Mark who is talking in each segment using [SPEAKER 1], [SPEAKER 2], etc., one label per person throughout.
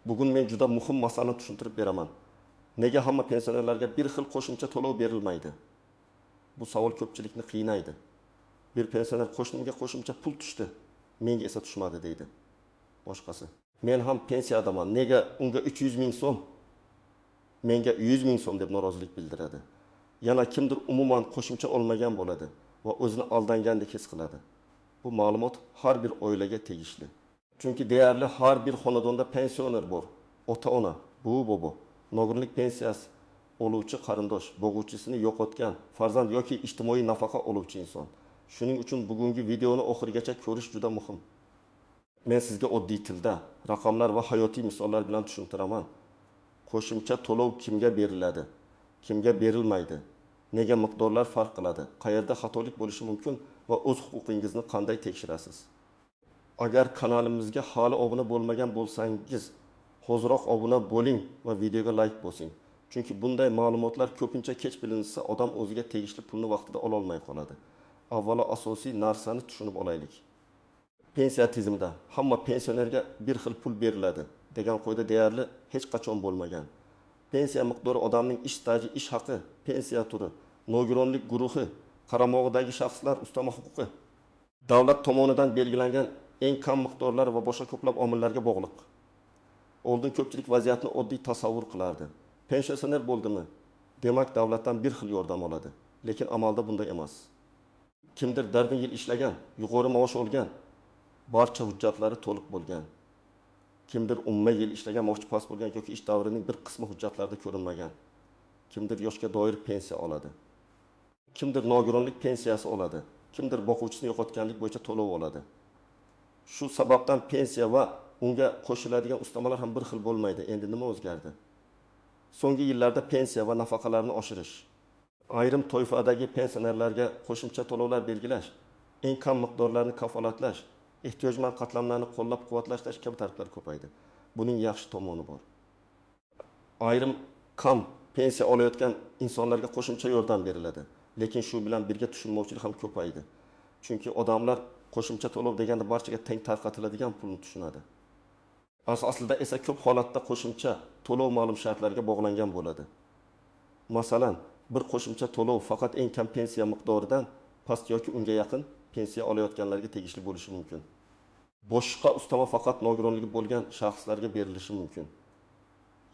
[SPEAKER 1] Bugun men juda muhim masalani tushuntirib beraman. Nega hamma pensionerlarga bir xil qo'shimcha to'lov berilmaydi? Bu savol ko'pchilikni qiynaydi. Bir pensioner qo'shnimga qo'shimcha pul tushdi, menga esa tushmadi deydi. Boshqasi, men ham pensiyadaman, nega unga 300 ming so'm, menga 100 ming so'm deb norozilik bildiradi. Yana kimdir umuman qo'shimcha olmagan bo'ladi va o'zini aldangandek his qiladi. Bu ma'lumot har bir oilaga tegishli. Chunki deyarli har bir xonadonda pensioner bor. Ota-ona, buvi-bobo, nogironlik pensiyasi oluvchi qarindosh, bo'g'uvchisini yo'qotgan farzand yoki ijtimoiy nafaqa oluvchi inson. Shuning uchun bugungi videoni oxirigacha ko'rish juda muhim. Men sizga oddiy tilda, raqamlar va hayotiy misollar bilan tushuntiraman. Qo'shimcha to'lov kimga beriladi, kimga berilmaydi, nega miqdorlar farq qiladi, qayerda xatolik bo'lishi mumkin va o'z huquqingizni qanday tekshirasiz. Agar kanalimizga hali obuna bo'lmagan bo'lsangiz, hoziroq obuna bo'ling va videoga like bosing. Chunki bunday ma'lumotlar ko'pincha kech bilinsa, odam o'ziga tegishli pulni vaqtida ola olmay qoladi. Avvalo asosiy narsani tushunib olaylik. Pensiya tizimida hamma pensionerga bir xil pul beriladi degan qo'yda deyarli hech qachon bo'lmagan. Pensiya miqdori odamning ish staji, ish haqi, pensiya turi, nogironlik guruhi, qaramog'idagi shaxslar ustama huquqi, davlat tomonidan belgilangan eng kam miqdorlar va boshqa ko'plab omillarga bog'liq. Oldin ko'pchilik vaziyatni oddiy tasavvur qilardi. Pensioner bo'ldimi? Demak, davlatdan bir xil yordam oladi. Lekin amalda bunday emas. Kimdir darmin yil ishlagan, yuqori maosh olgan, barcha hujjatlari to'liq bo'lgan. Kimdir umumiy yil ishlagan, maoshi past bo'lgan yoki ish davrining bir qismi hujjatlarda ko'rinmagan. Kimdir yoshga doir pensiya oladi. Kimdir nogironlik pensiyasi oladi. Kimdir boquvchisini yo'qotganlik bo'yicha to'lov oladi. Shu sababdan pensiya va unga qo'shiladigan ustamalar ham bir xil bo'lmaydi. Endi nima o'zgardi? So'nggi yillarda pensiya va nafaqalarni oshirish, ayrim toifadagi pensionerlarga qo'shimcha to'lovlar belgilash, eng kam miqdorlarni kafolatlash, ehtiyojmand qatlamlarni qo'llab-quvvatlash kabi tartiblar ko'paydi. Buning yaxshi tomoni bor. Ayrim kam pensiya olayotgan insonlarga qo'shimcha yordam beriladi. Lekin shu bilan birga tushunmovchilik ham ko'paydi. Chunki odamlar qo'shimcha to'lov deganda barchaga teng tarqatiladigan pulni tushunadi. Aslida esa ko'p holatda qo'shimcha to'lov ma'lum shartlarga bog'langan bo'ladi. Masalan, bir qo'shimcha to'lov faqat eng kam pensiya miqdoridan past yoki unga yaqin pensiya olayotganlarga tegishli bo'lishi mumkin. Boshqa ustama faqat nogironligi bo'lgan shaxslarga berilishi mumkin.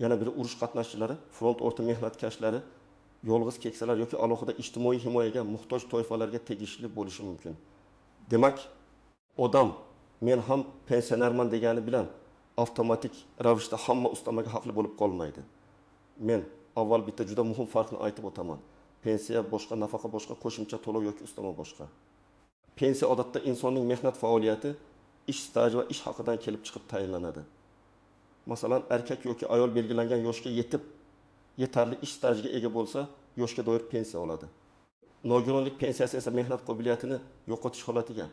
[SPEAKER 1] Yana biri urush qatnashchilari, front o'rta mehnatkashlari, yolg'iz keksalar yoki alohida ijtimoiy himoyaga muhtoj toifalarga tegishli bo'lishi mumkin. Demak, odam men ham pensionerman degani bilan avtomatik ravishda hamma ustamaga haqli bo'lib qolmaydi. Men avval bitta juda muhim farqni aytib o'taman. Pensiya boshqa, nafaqa boshqa, qo'shimcha to'lov yoki ustama boshqa. Pensiya odatda insonning mehnat faoliyati, ish staji va ish haqidan kelib chiqib tayinlanadi. Masalan, erkak yoki ayol belgilangan yoshga yetib, yetarli ish stajiga ega bo'lsa, yoshga doir pensiya oladi. Nogironlik pensiyasi esa mehnat qobiliyatini yo'qotish holatiga,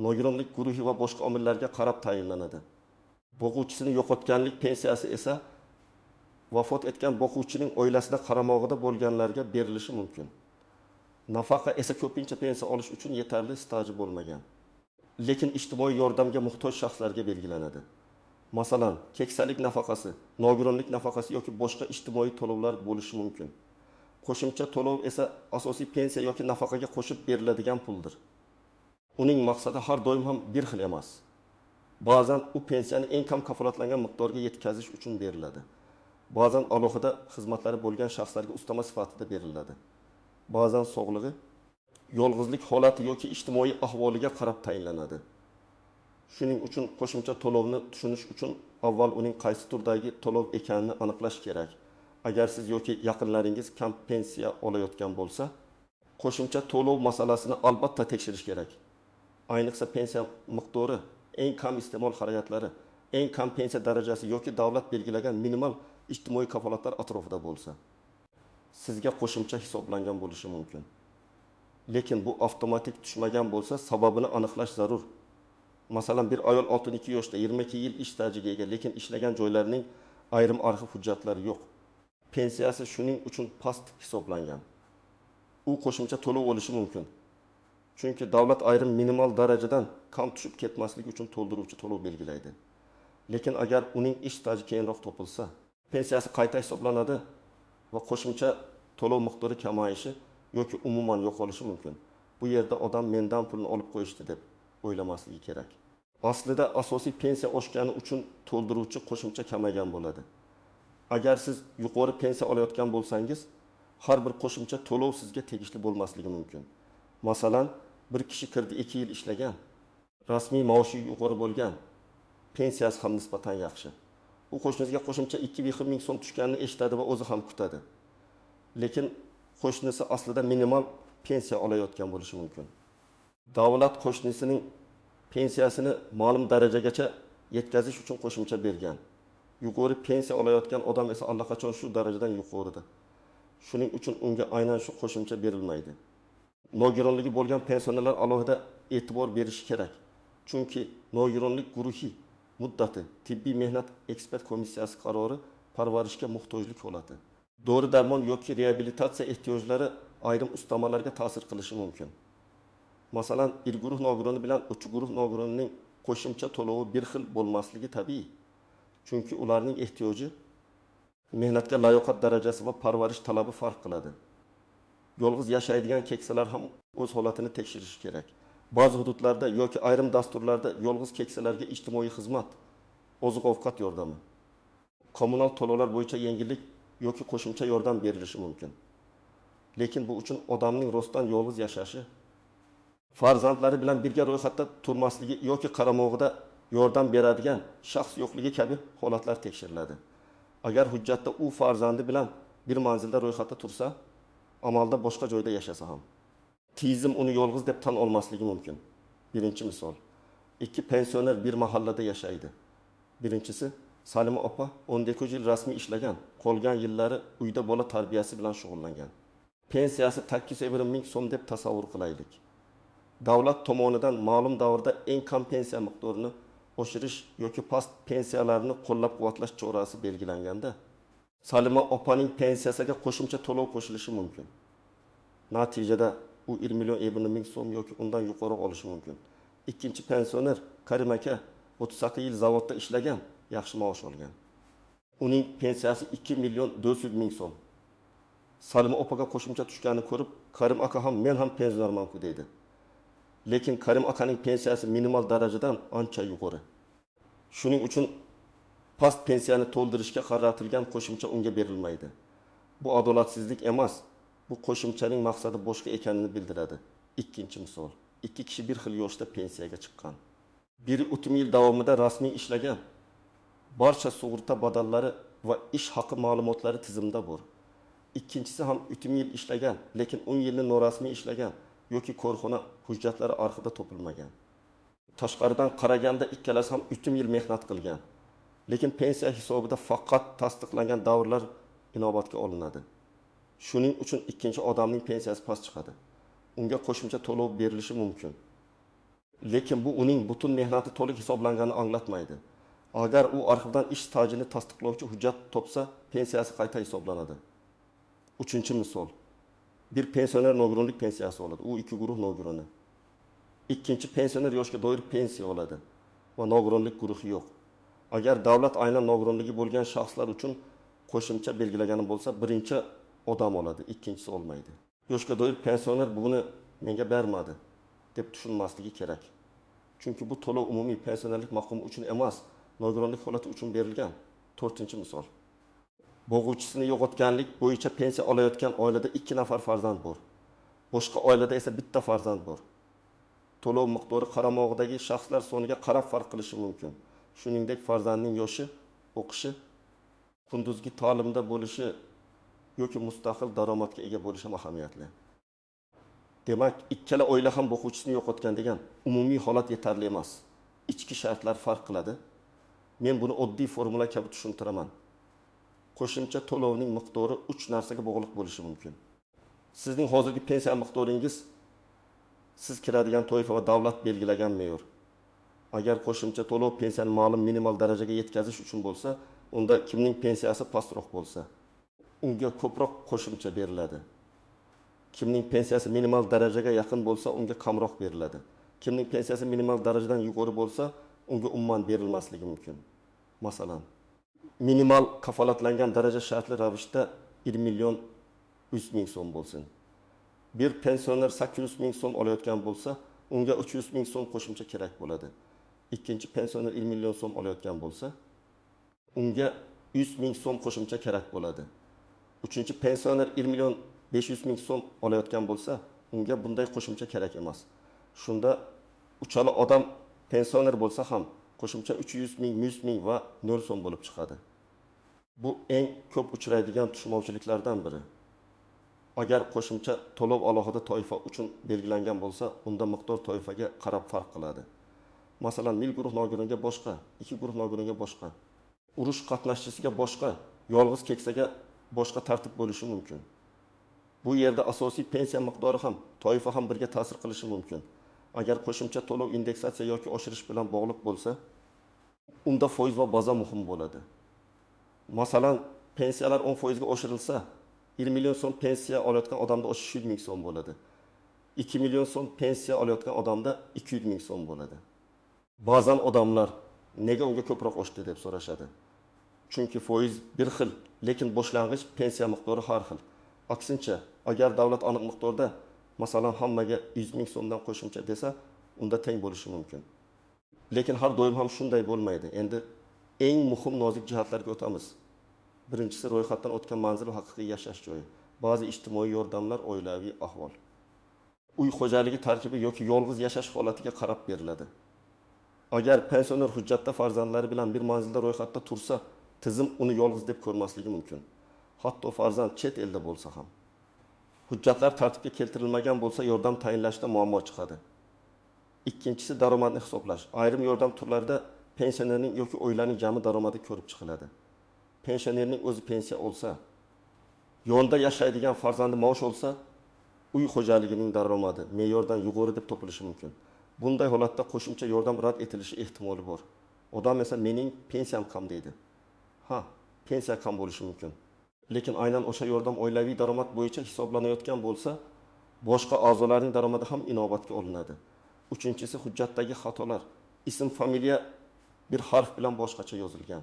[SPEAKER 1] nogironlik guruhi va boshqa omillarga qarab tayinlanadi. Boquvchisini yo'qotganlik pensiyasi esa vafot etgan boquvchining oilasida qaramog'ida bo'lganlarga berilishi mumkin. Nafaqa esa ko'pincha pensiya olish uchun yetarli staji bo'lmagan, lekin ijtimoiy yordamga muhtoj shaxslarga belgilanadi. Masalan, keksalik nafaqasi, nogironlik nafaqasi yoki boshqa ijtimoiy to'lovlar bo'lishi mumkin. Qo'shimcha to'lov esa asosiy pensiya yoki nafaqaga qo'shib beriladigan puldir. Uning maqsadi har doim ham bir xil emas. Ba'zan u pensiyani eng kam kafolatlangan miqdorga yetkazish uchun beriladi. Ba'zan alohida xizmatlari bo'lgan shaxslarga ustama sifatida beriladi. Ba'zan sog'lig'i, yolg'izlik holati yoki ijtimoiy ahvoliga qarab tayinlanadi. Shuning uchun qo'shimcha to'lovni tushunish uchun avval uning qaysi turdagi to'lov ekanini aniqlash kerak. Agar siz yoki yaqinlaringiz kam pensiya olayotgan bo'lsa, qo'shimcha to'lov masalasini albatta tekshirish kerak. Ayniqsa pensiya miqdori, eng kam iste'mol xarajatlari, eng kam pensiya darajasi yoki davlat belgilagan minimal ijtimoiy kafolatlar atrofida bo'lsa, sizga qo'shimcha hisoblangan bo'lishi mumkin. Lekin bu avtomatik tushmagan bo'lsa, sababini aniqlash zarur. Masalan, bir ayol 62 yoshda 22 yil ish stajiga ega, lekin ishlagan joylarining ayrim arxiv hujjatlari yo'q. Pensiyasi shuning uchun past hisoblangan. U qo'shimcha to'lov olishi mumkin. Chunki davlat ayrim minimal darajadan kam tushib ketmaslik uchun to'ldiruvchi to'lov belgilaydi. Lekin agar uning ish staji keyinroq topilsa, pensiyasi qayta hisoblanadi va qo'shimcha to'lov miqdori kamayishi yoki umuman yo'qolishi mumkin. Bu yerda odam mendan pulni olib qo'yishdi deb o'ylamasligi kerak. Aslida asosiy pensiya oshgani uchun to'ldiruvchi qo'shimcha kamaygan bo'ladi. Agar siz yuqori pensiya olayotgan bo'lsangiz, har bir qo'shimcha to'lov sizga tegishli bo'lmasligi mumkin. Masalan, bir kishi kirdi 2 yil ishlagan, rasmiy maoshi yuqori bo'lgan, pensiyasi ham nisbatan yaxshi. U qo'shnisiga qo'shimcha 2,5 ming so'm tushganini eshitadi va o'zi ham kutadi. Lekin qo'shnisi aslida minimal pensiya olayotgan bo'lishi mumkin. Davlat qo'shnisining pensiyasini ma'lum darajagacha yetkazish uchun qo'shimcha bergan. Yuqori pensiya olayotgan odam esa allaqachon shu darajadan yuqorida. Shuning uchun unga aynan shu qo'shimcha berilmaydi. Nogironligi bo'lgan pensionerlar alohida e'tibor berishi kerak. Chunki nogironlik guruhi muddati tibbiy mehnat ekspert komissiyasi qarori parvarishga muhtojlik holati. Dori darmon yoki reabilitatsiya ehtiyojlari ayrim ustamalarga ta'sir qilishi mumkin. Masalan, bir guruh nogironi bilan uch guruh nogironining qo'shimcha to'lovi bir xil bo'lmasligi tabiiy. Chunki ularning ehtiyoji, mehnatga layoqat darajasi va parvarish talabi farq qiladi. Yolg'iz yashaydigan keksalar ham o'z holatini tekshirishi kerak. Ba'zi hududlarda yoki ayrim dasturlarda yolg'iz keksalarga ijtimoiy xizmat, oziq-ovqat yordami, kommunal to'lovlar bo'yicha yengillik yoki qo'shimcha yordam berilishi mumkin. Lekin bu uchun odamning rostdan yolg'iz yashashi, farzandlari bilan birga ro'yxatda turmasligi yoki qaramog'ida yordam beradigan shaxs yo'qligi kabi holatlar tekshiriladi. Agar hujjatda u farzandi bilan bir manzilda ro'yxatda tursa, amalda boshqa joyda yashasa ham tizim uni yolg'iz deb tan olmasligi mumkin. Birinchi misol. 2 pensioner bir mahallada yashaydi. Birinchisi Salima opa 12 yil rasmiy ishlagan, qolgan yillari uyda bola tarbiyasi bilan shug'ullangan. Pensiyasi 850 ming so'm deb tasavvur qilaylik. Davlat tomonidan ma'lum davrda eng kam pensiya miqdorini oshirish yoki past pensiyalarni qo'llab-quvvatlash chorasi belgilanganda, Salima opaning pensiyasiga qo'shimcha to'lov qo'shilishi mumkin. Natijada u 1 million 50 ming so'm yoki undan yuqori olishi mumkin. Ikkinchi pensioner Karim aka 38 yil zavodda ishlagan, yaxshi maosh olgan. Uning pensiyasi 2 million 400 ming so'm. Salima opaga qo'shimcha tushganini ko'rib, Karim aka ham men ham pensionerman-ku deydi. Lekin Karim akaning pensiyasi minimal darajadan ancha yuqori. Shuning uchun past pensiyani to'ldirishga qaratilgan qo'shimcha unga berilmaydi. Bu adolatsizlik emas. Bu qo'shimchaning maqsadi boshqa ekanini bildiradi. Ikkinchi misol. 2 kishi bir xil yoshda pensiyaga chiqqan. Biri 30 yil davomida rasmiy ishlagan. Barcha sug'urta badallari va ish haqi ma'lumotlari tizimda bor. Ikkinchisi ham 30 yil ishlagan, lekin 10 yilni norasmiy ishlagan yoki korxona hujjatlari arxivda topilmagan. Tashqaridan qaraganda ikkalasi ham 30 yil mehnat qilgan. Lekin pensiya hisobida faqat tasdiqlangan davrlar inobatga olinadi. Shuning uchun ikkinchi odamning pensiyasi past chiqadi. Unga qo'shimcha to'lov berilishi mumkin. Lekin bu uning butun mehnati to'liq hisoblanganini anglatmaydi. Agar u arxivdan ish stajini tasdiqlovchi hujjat topsa, pensiyasi qayta hisoblanadi. Uchinchi misol. Bir pensioner nogironlik pensiyasi oladi. U 2 guruh nogironi. Ikkinchi pensioner yoshga doir pensiya oladi va nogironlik guruhi yo'q. Agar davlat aynan nogironligi bo'lgan shaxslar uchun qo'shimcha belgilagani bo'lsa, birinchi odam oladi, ikkinchisi olmaydi. Yoshga doir pensioner buni menga bermadi deb tushunmasligi kerak. Chunki bu to'lov umumiy pensionerlik maqomi uchun emas, nogironlik holati uchun berilgan. 4-misol. Bo'g'uvchisini yo'qotganlik bo'yicha pensiya olayotgan oilada 2 nafar farzand bor. Boshqa oilada esa bitta farzand bor. To'lov miqdori qaramog'idagi shaxslar soniga qarab farq qilishi mumkin. Shuningdek, farzandning yoshi, o'qishi, kunduzgi ta'limda bo'lishi yoki mustaqil daromadga ega bo'lishi ham ahamiyatli. Demak, ikkala oila ham boquvchisini yo'qotgan degan umumiy holat yetarli emas. Ichki shartlar farq qiladi. Men buni oddiy formula kabi tushuntiraman. Qo'shimcha to'lovning miqdori 3 narsaga bog'liq bo'lishi mumkin. Sizning hozirgi pensiya miqdoringiz siz kiradigan toifa va davlat belgilagan me'yor. Agar qo'shimcha to'lov pensiyani ma'lum minimal darajaga yetkazish uchun bo'lsa, unda kimning pensiyasi pastroq bo'lsa, unga ko'proq qo'shimcha beriladi. Kimning pensiyasi minimal darajaga yaqin bo'lsa, unga kamroq beriladi. Kimning pensiyasi minimal darajadan yuqori bo'lsa, unga umuman berilmasligi mumkin. Masalan, minimal kafolatlangan daraja shartli ravishda 1 million 100 ming so'm bo'lsin. Bir pensioner 800 ming so'm olayotgan bo'lsa, unga 300 ming so'm qo'shimcha kerak bo'ladi. Ikkinchi pensioner 1 million so'm olayotgan bo'lsa, unga 100 ming so'm qo'shimcha kerak bo'ladi. Uchinchi pensioner 1 million 500 ming so'm olayotgan bo'lsa, unga bunday qo'shimcha kerak emas. Shunda uchala odam pensioner bo'lsa ham qo'shimcha 300 ming, 100 ming va 0 so'm bo'lib chiqadi. Bu eng ko'p uchraydigan tushunmovchiliklardan biri. Agar qo'shimcha to'lov alohida toifa uchun belgilangan bo'lsa, unda miqdor toifaga qarab farq qiladi. Masalan, mil guruh nogironga boshqa, 2 guruh nogironga boshqa, urush qatnashchisiga boshqa, yolg'iz keksaga boshqa tartib bo'lishi mumkin. Bu yerda asosiy pensiya miqdori ham, toifa ham birga ta'sir qilishi mumkin. Agar qo'shimcha to'lov indeksatsiya yoki oshirish bilan bog'liq bo'lsa, unda foiz va baza muhim bo'ladi. Masalan, pensiyalar 10% ga oshirilsa, 1 million so'm pensiya olayotgan odamda 300 ming so'm bo'ladi. 2 million so'm pensiya olayotgan odamda 200 ming so'm bo'ladi. Ba'zan odamlar nega unga ko'proq oshdi deb so'rashadi. Chunki foiz bir xil, lekin boshlang'ich pensiya miqdori har xil. Aksincha, agar davlat aniq miqdorda, masalan, hammaga 100 ming so'mdan qo'shimcha desa, unda teng bo'lishi mumkin. Lekin har doim ham shunday bo'lmaydi. Endi eng muhim nozik jihatlarga o'tamiz. Birinchisi, ro'yxatdan o'tgan manzil va haqiqiy yashash joyi. Ba'zi ijtimoiy yordamlar, oilaviy ahvol. Uy xo'jaligi tarkibi yoki yolg'iz yashash holatiga qarab beriladi. Agar pensioner hujjatda farzandlari bilan bir manzilda ro'yxatda tursa, tizim uni yolg'iz deb ko'rmasligi mumkin. Hatto farzand chet elda bo'lsa ham. Hujjatlar tartibga keltirilmagan bo'lsa, yordam tayinlashda muammo chiqadi. Ikkinchisi, daromadni hisoblash. Ayrim yordam turlarida pensionerning yoki oilaning jami daromadi ko'rib chiqiladi. Pensionerning o'zi pensiya olsa, yonda yashaydigan farzandi maosh olsa, uy xo'jaligining daromadi me'yordan yuqori deb topilishi mumkin. Bunday holatda qo'shimcha yordam rad etilishi ehtimoli bor. Odam esa mening pensiyam kam deydi. Ha, pensiya kam bo'lishi mumkin. Lekin aynan o'sha yordam oilaviy daromad bo'yicha hisoblanayotgan bo'lsa, boshqa a'zolarning daromadi ham inobatga olinadi. Uchinchisi, hujjatdagi xatolar. Ism, familiya bir harf bilan boshqacha yozilgan.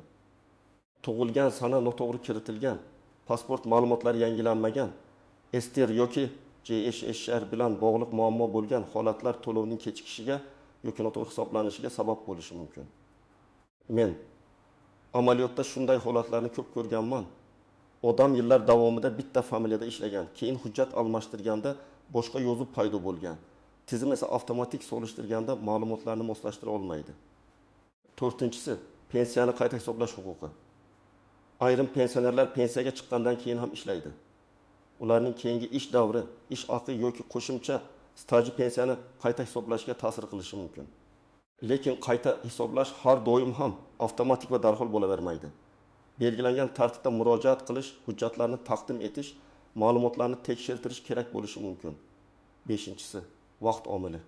[SPEAKER 1] Tug'ilgan sana noto'g'ri kiritilgan, pasport ma'lumotlari yangilanmagan, ester yoki JSHR bilan bog'liq muammo bo'lgan holatlar to'lovning kechikishiga yoki noto'g'ri hisoblanishiga sabab bo'lishi mumkin. Men amaliyotda shunday holatlarni ko'p ko'rganman. Odam yillar davomida bitta familiyada ishlagan, keyin hujjat almashtirganda boshqa yozuv paydo bo'lgan. Tizim esa avtomatik solishtirganda ma'lumotlarni moslashtira olmaydi. To'rtinchisi, pensiyani qayta hisoblash huquqi. Ayrim pensionerlar pensiyaga chiqqandan keyin ham ishlaydi. Ularning keyingi ish davri, ish haqi yoki qo'shimcha staji pensiyani qayta hisoblashga ta'sir qilishi mumkin. Lekin qayta hisoblash har doim ham avtomatik va darhol bo'lavermaydi. Belgilangan tartibda murojaat qilish, hujjatlarni taqdim etish, ma'lumotlarni tekshirtirish kerak bo'lishi mumkin. Beshinchisi, vaqt omili.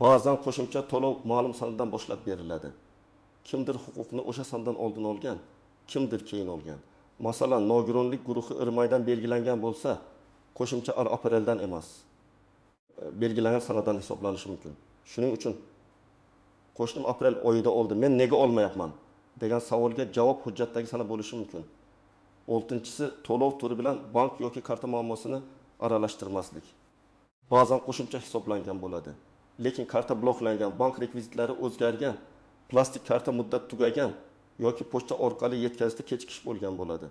[SPEAKER 1] Ba'zan qo'shimcha to'lov ma'lum sandan boshlab beriladi. Kimdir huquqni o'sha sandan oldin olgan, kimdir keyin olgan. Masalan, nogironlik guruhi Irmaydan belgilangan bo'lsa, qo'shimcha apreldan emas, belgilangan sanadan hisoblanishi mumkin. Shuning uchun qo'shnim aprel oyida oldi, men nega olmayapman degan savolga javob hujjatdagi sana bo'lishi mumkin. 6-si, to'lov turi bilan bank yoki karta muammosini aralashtirmaslik. Ba'zan qo'shimcha hisoblangan bo'ladi, lekin karta bloklangan, bank rekvizitlari o'zgargan, plastik karta muddat tugagan yoki pochta orqali yetkazishda kechikish bo'lgan bo'ladi.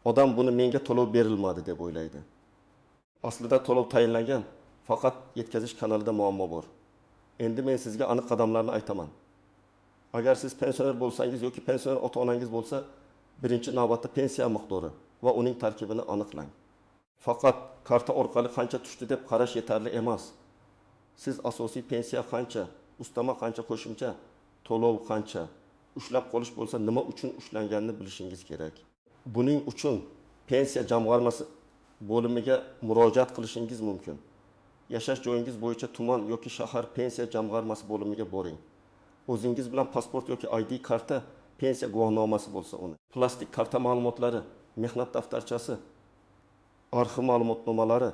[SPEAKER 1] Odam buni menga to'lov berilmadi deb o'ylaydi. Aslida to'lov tayinlangan, faqat yetkazish kanalida muammo bor. Endi men sizga aniq qadamlarni aytaman. Agar siz pensioner bo'lsangiz yoki pensioner ota-onangiz bo'lsa, birinchi navbatda pensiya miqdori va uning tarkibini aniqlang. Faqat karta orqali qancha tushdi deb qarash yetarli emas. Siz asosiy pensiya qancha, ustama qancha qo'shimcha, to'lov qancha, ushlab qolish bo'lsa nima uchun ushlanganini bilishingiz kerak. Buning uchun pensiya jamg'armasi bo'limiga murojaat qilishingiz mumkin. Yashash joyingiz bo'yicha tuman yoki shahar pensiya jamg'armasi bo'limiga boring. O'zingiz bilan pasport yoki ID karta, pensiya guvohnomasi bo'lsa uni. Plastik karta ma'lumotlari, mehnat daftarchasi, arxiv ma'lumotnomalari,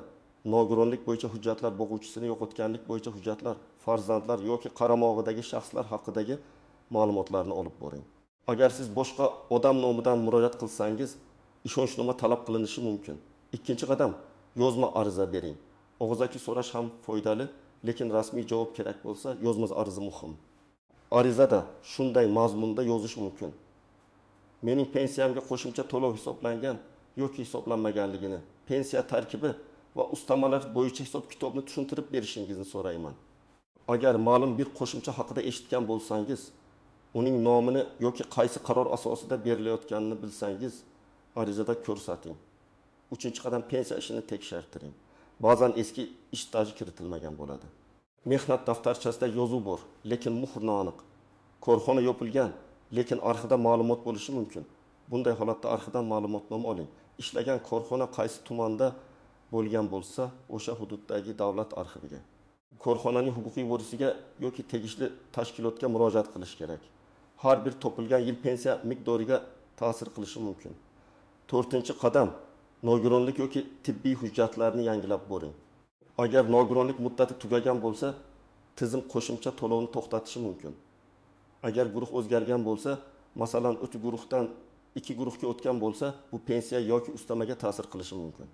[SPEAKER 1] nogironlik bo'yicha hujjatlar, boquvchisini yo'qotganlik bo'yicha hujjatlar, farzandlar yoki qaramog'idagi shaxslar haqidagi ma'lumotlarni olib boring. Agar siz boshqa odam nomidan murojaat qilsangiz, ishonchnoma talab qilinishi mumkin. Ikkinchi qadam, yozma ariza bering. Og'zaki so'rash ham foydali, lekin rasmiy javob kerak bo'lsa, yozma ariza muhim. Arizada shunday mazmunda yozish mumkin: mening pensiyamga qo'shimcha to'lov hisoblangan yoki hisoblanmaganligini, pensiya tarkibi va ustamalar bo'yicha hisob-kitobni tushuntirib berishingizni so'rayman. Agar ma'lum bir qo'shimcha haqida eshitgan bo'lsangiz, uning nomini yoki qaysi qaror asosida berilayotganini bilsangiz, arizada ko'rsating. Uchinchi qadam, pensiya ishini tekshirtiring. Ba'zan eski ish staji kiritilmagan bo'ladi. Mehnat daftarchasida yozuv bor, lekin muhr noaniq. Korxona yopilgan, lekin arxivda ma'lumot bo'lishi mumkin. Bunday holatda arxivdan ma'lumotnoma oling. Ishlagan korxona qaysi tumanda bo'lgan bo'lsa, o'sha hududdagi davlat arxiviga. Korxonaning huquqiy varisiga yoki tegishli tashkilotga murojaat qilish kerak. Har bir topilgan yil pensiya miqdoriga ta'sir qilishi mumkin. 4-qadam, nogironlik yoki tibbiy hujjatlarni yangilab boring. Agar nogironlik muddati tugagan bo'lsa, tizim qo'shimcha to'lovni to'xtatishi mumkin. Agar guruh o'zgargan bo'lsa, masalan, o'ti guruhdan 2 guruhga o'tgan bo'lsa, bu pensiya yoki ustamaga ta'sir qilishi mumkin.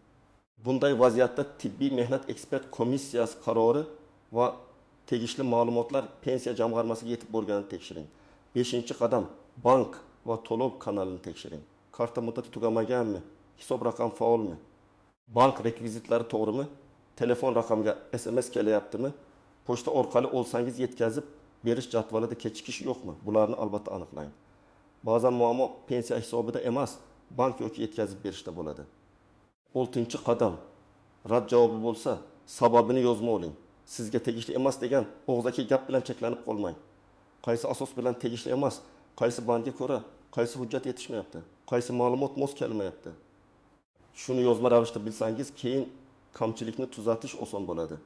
[SPEAKER 1] Bunday vaziyatda tibbiy mehnat ekspert komissiyasi qarori va tegishli ma'lumotlar pensiya jamg'armasiga yetib borganini tekshiring. 5-qadam, bank va to'lov kanalini tekshiring. Karta muddati tugamaganmi? Hisob raqam faolmi? Bank rekvizitlari to'g'rimi? Telefon raqamiga SMS kelyaptimi? Pochta orqali olsangiz yetkazib berish jadvalida kechikish yo'qmi? Bularni albatta aniqlang. Ba'zan muammo pensiya hisobida emas, bank yoki yetkazib berishda bo'ladi. 6-qadam, rad javobi bo'lsa, sababini yozma oling. Sizga tegishli emas degan og'zaki gap bilan cheklanib qolmang. Qaysi asos bilan tegishli emas, qaysi bandga ko'ra, qaysi hujjat yetishmayapti, qaysi ma'lumot mos kelmayapti. Shuni yozma ravishda bilsangiz, keyin kamchilikni tuzatish oson bo'ladi.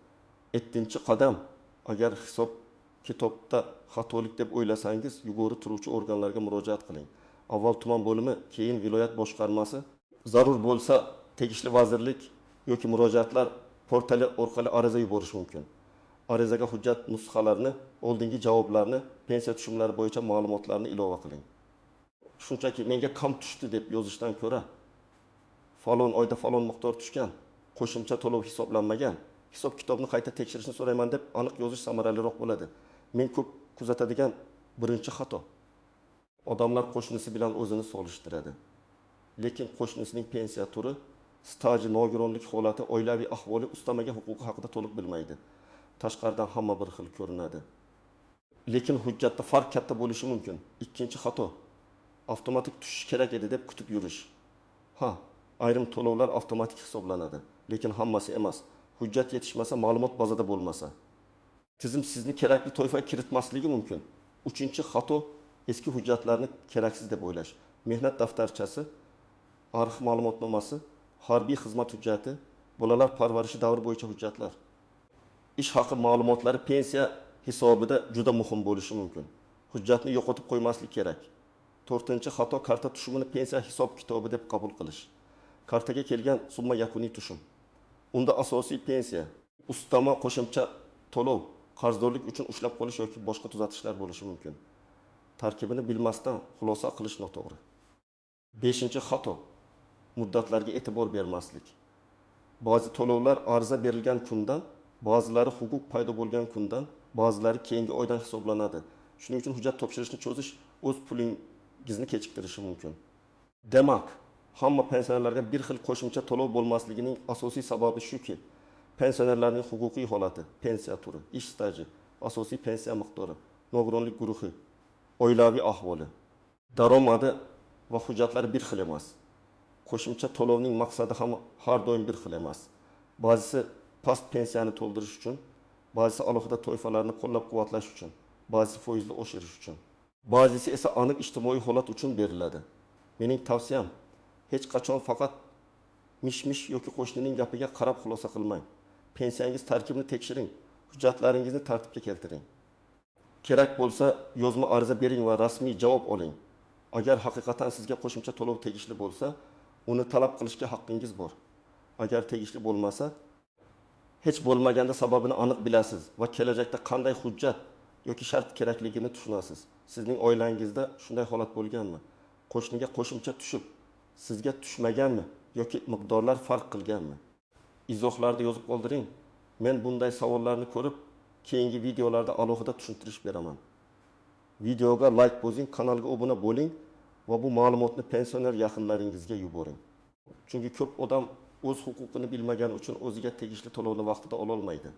[SPEAKER 1] 7-qadam, agar hisob kitobda xatolik deb o'ylasangiz, yuqori turuvchi organlarga murojaat qiling. Avval tuman bo'limi, keyin viloyat boshqarmasi, zarur bo'lsa tegishli vazirlik yoki murojaatlar portali orqali ariza yuborish mumkin. Arizaga hujjat nusxalarini, oldingi javoblarni, pensiya tushumlari bo'yicha ma'lumotlarni ilova qiling. Shunchaki menga kam tushdi deb yozishdan ko'ra, falon oyda falon miqdor tushgan, qo'shimcha to'lov hisoblanmagan, hisob kitobni qayta tekshirishni so'rayman deb aniq yozish samaraliroq bo'ladi. Men ko'p kuzatadigan birinchi xato. Odamlar qo'shnisi bilan o'zini solishtiradi. Lekin qo'shnisining pensiya turi, staji, nogironlik holati, oilaviy ahvoli, ustamaga huquqi haqida to'liq bilmaydi. Tashqaridan hamma bir xil ko'rinadi. Lekin hujjatda farq katta bo'lishi mumkin. Ikkinchi xato, avtomatik tushish kerak edi deb kutib yurish. Ayrim to'lovlar avtomatik hisoblanadi, lekin hammasi emas. Hujjat yetishmasa, ma'lumot bazada bo'lmasa, tizim sizni kerakli toifaga kiritmasligi mumkin. 3-xato, eski hujjatlarni keraksiz deb o'ylash. Mehnat daftarchasi, arxiv ma'lumotnomasi, harbiy xizmat hujjati, bolalar parvarishi davri bo'yicha hujjatlar. Ish haqi ma'lumotlari pensiya hisobida juda muhim bo'lishi mumkin. Hujjatni yo'qotib qo'ymaslik kerak. 4-xato, karta tushumini pensiya hisob kitobi deb qabul qilish. Kartaga kelgan summa yakuniy tushum. Unda asosiy pensiya, ustama, qo'shimcha to'lov, qarzdorlik uchun ushlab qolish yoki boshqa tuzatishlar bo'lishi mumkin. Tarkibini bilmasdan xulosa qilish noto'g'ri. 5-xato, muddatlarga e'tibor bermaslik. Ba'zi to'lovlar ariza berilgan kundan, ba'zilari huquq paydo bo'lgan kundan, ba'zilari keyingi oydan hisoblanadi. Shuning uchun hujjat topshirishni cho'zish o'z pulingizni kechiktirishi mumkin. Demak, hamma pensionerlarga bir xil qo'shimcha to'lov bo'lmasligining asosiy sababi shuki, pensionerlarning huquqiy holati, pensiya turi, ish staji, asosiy pensiya miqdori, nogironlik guruhi, oilaviy ahvoli, daromadi va hujjatlari bir xil emas. Qo'shimcha to'lovning maqsadi ham har doim bir xil emas. Ba'zisi past pensiyani to'ldirish uchun, ba'zisi alohida toifalarni qo'llab-quvvatlash uchun, ba'zisi foizni oshirish uchun, ba'zisi esa aniq ijtimoiy holat uchun beriladi. Mening tavsiyam, hech qachon faqat mish-mish yoki qo'shnining gapiga qarab xulosa qilmang. Pensiyangiz tarkibini tekshiring, hujjatlaringizni tartibga keltiring. Kerak bo'lsa, yozma ariza bering va rasmiy javob oling. Agar haqiqatan sizga qo'shimcha to'lov tegishli bo'lsa, uni talab qilishga haqqingiz bor. Agar tegishli bo'lmasa, hech bo'lmaganda sababini aniq bilasiz va kelajakda qanday hujjat yoki shart kerakligini tushunasiz. Sizning oilangizda shunday holat bo'lganmi? Qo'shniga qo'shimcha tushib, sizga tushmaganmi yoki miqdorlar farq qilganmi? Izohlarda yozib qoldiring. Men bunday savollarni ko'rib, keyingi videolarda alohida tushuntirish beraman. Videoga like bosing, kanalga obuna bo'ling va bu ma'lumotni pensioner yaqinlaringizga yuboring. Chunki ko'p odam o'z huquqini bilmagani uchun o'ziga tegishli to'lovni vaqtida ola olmaydi.